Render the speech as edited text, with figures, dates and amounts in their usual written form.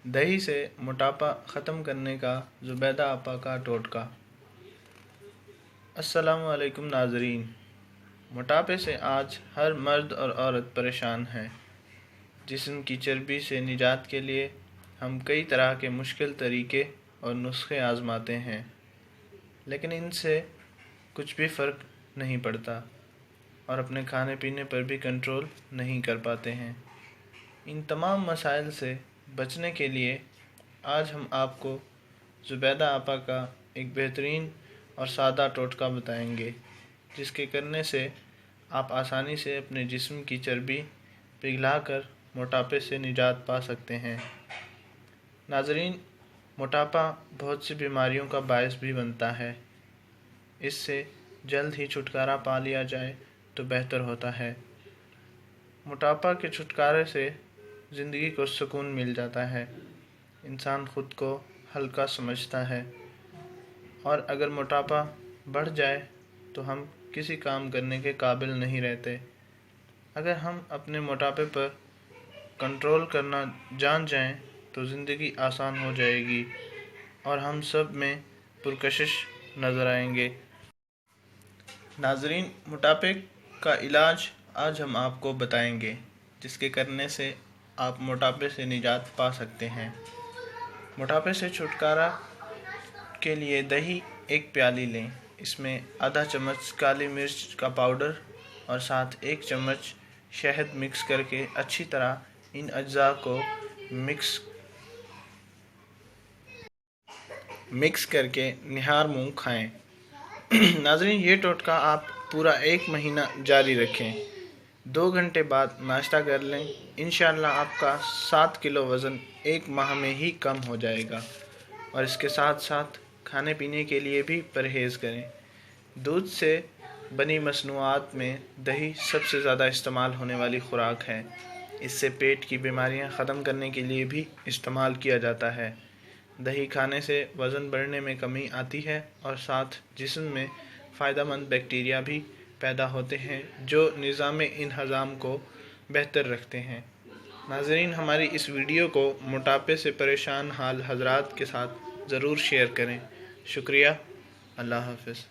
दही से मोटापा ख़त्म करने का ज़ुबैदा आपा का टोटका। अस्सलामु अलैकुम नाज़रीन। मोटापे से आज हर मर्द और औरत परेशान है। जिस्म की चर्बी से निजात के लिए हम कई तरह के मुश्किल तरीके और नुस्खे आज़माते हैं, लेकिन इनसे कुछ भी फ़र्क नहीं पड़ता और अपने खाने पीने पर भी कंट्रोल नहीं कर पाते हैं। इन तमाम मसाइल से बचने के लिए आज हम आपको ज़ुबैदा आपा का एक बेहतरीन और सादा टोटका बताएंगे, जिसके करने से आप आसानी से अपने जिस्म की चर्बी पिघलाकर मोटापे से निजात पा सकते हैं। नाज़रीन, मोटापा बहुत सी बीमारियों का बायस भी बनता है। इससे जल्द ही छुटकारा पा लिया जाए तो बेहतर होता है। मोटापा के छुटकारे से ज़िंदगी को सुकून मिल जाता है, इंसान ख़ुद को हल्का समझता है, और अगर मोटापा बढ़ जाए तो हम किसी काम करने के काबिल नहीं रहते। अगर हम अपने मोटापे पर कंट्रोल करना जान जाएं तो ज़िंदगी आसान हो जाएगी और हम सब में पुरकशिश नज़र आएंगे। नाज़रीन, मोटापे का इलाज आज हम आपको बताएंगे, जिसके करने से आप मोटापे से निजात पा सकते हैं। मोटापे से छुटकारा के लिए दही 1 प्याली लें। इसमें आधा चम्मच काली मिर्च का पाउडर और साथ 1 चम्मच शहद मिक्स करके अच्छी तरह इन अज्जा को मिक्स करके निहार मुँह खाएं। नाज़रीन, ये टोटका आप पूरा 1 महीना जारी रखें। 2 घंटे बाद नाश्ता कर लें। इंशाअल्लाह आपका 7 किलो वज़न 1 माह में ही कम हो जाएगा। और इसके साथ साथ खाने पीने के लिए भी परहेज़ करें। दूध से बनी मसनूआत में दही सबसे ज़्यादा इस्तेमाल होने वाली ख़ुराक है। इससे पेट की बीमारियां ख़त्म करने के लिए भी इस्तेमाल किया जाता है। दही खाने से वज़न बढ़ने में कमी आती है और साथ जिस्म में फ़ायदेमंद बैक्टीरिया भी पैदा होते हैं, जो निज़ाम इंहज़ाम को बेहतर रखते हैं। नाज़रीन, हमारी इस वीडियो को मोटापे से परेशान हाल हज़रात के साथ ज़रूर शेयर करें। शुक्रिया। अल्लाह हाफ़िज़।